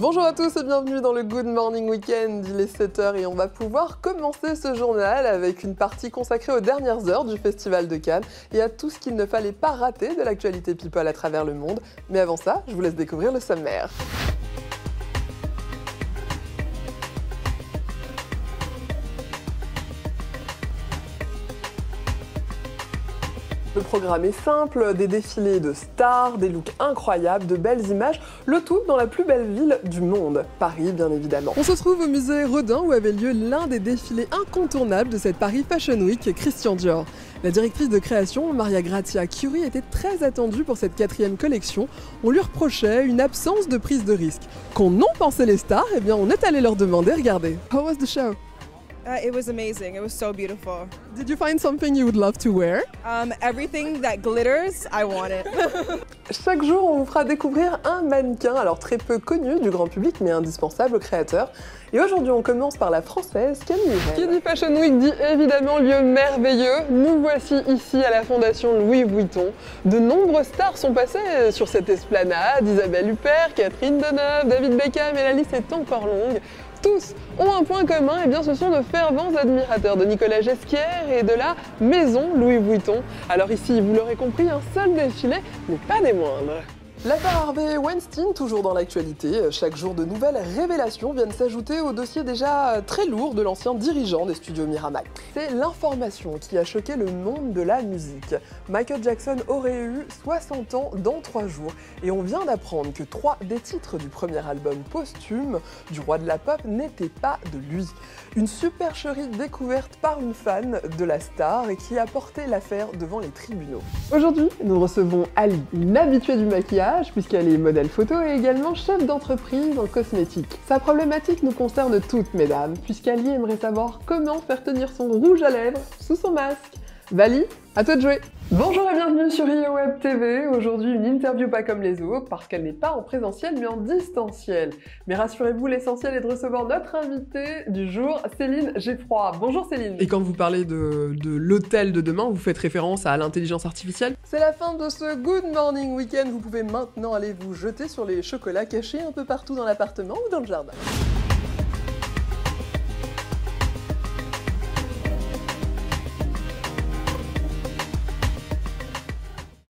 Bonjour à tous et bienvenue dans le Good Morning Weekend, il est 7h et on va pouvoir commencer ce journal avec une partie consacrée aux dernières heures du Festival de Cannes et à tout ce qu'il ne fallait pas rater de l'actualité people à travers le monde. Mais avant ça, je vous laisse découvrir le sommaire. Le programme est simple, des défilés de stars, des looks incroyables, de belles images, le tout dans la plus belle ville du monde, Paris bien évidemment. On se trouve au musée Rodin où avait lieu l'un des défilés incontournables de cette Paris Fashion Week, Christian Dior. La directrice de création, Maria Grazia Chiuri, était très attendue pour cette 4e collection. On lui reprochait une absence de prise de risque. Qu'ont non pensé les stars, eh bien on est allé leur demander, regardez. How was the show? It was amazing. It was so beautiful. Did you find something you would love to wear? Everything that glitters, I want it. Chaque jour, on vous fera découvrir un mannequin, alors très peu connu du grand public, mais indispensable aux créateurs. Et aujourd'hui, on commence par la française Camille Hell. Qui dit Fashion Week dit évidemment lieu merveilleux. Nous voici ici à la fondation Louis Vuitton. De nombreuses stars sont passées sur cette esplanade. Isabelle Huppert, Catherine Deneuve, David Beckham et la liste est encore longue. Tous ont un point commun, et bien ce sont de fervents admirateurs de Nicolas Ghesquière et de la maison Louis Vuitton. Alors ici, vous l'aurez compris, un seul défilé, mais pas des moindres. L'affaire Harvey Weinstein, toujours dans l'actualité. Chaque jour, de nouvelles révélations viennent s'ajouter au dossier déjà très lourd de l'ancien dirigeant des studios Miramax. C'est l'information qui a choqué le monde de la musique. Michael Jackson aurait eu 60 ans dans 3 jours. Et on vient d'apprendre que 3 des titres du premier album posthume du roi de la pop n'étaient pas de lui. Une supercherie découverte par une fan de la star et qui a porté l'affaire devant les tribunaux. Aujourd'hui, nous recevons Ali, une habituée du maquillage, puisqu'elle est modèle photo et également chef d'entreprise en cosmétique. Sa problématique nous concerne toutes, mesdames, puisqu'Ali aimerait savoir comment faire tenir son rouge à lèvres sous son masque. Vali, à toi de jouer. Bonjour et bienvenue sur IOWeb TV. Aujourd'hui, une interview pas comme les autres, parce qu'elle n'est pas en présentiel mais en distanciel. Mais rassurez-vous, l'essentiel est de recevoir notre invitée du jour, Céline Geffroy. Bonjour Céline. Et quand vous parlez de l'hôtel de demain, vous faites référence à l'intelligence artificielle? C'est la fin de ce Good Morning Weekend. Vous pouvez maintenant aller vous jeter sur les chocolats cachés un peu partout dans l'appartement ou dans le jardin.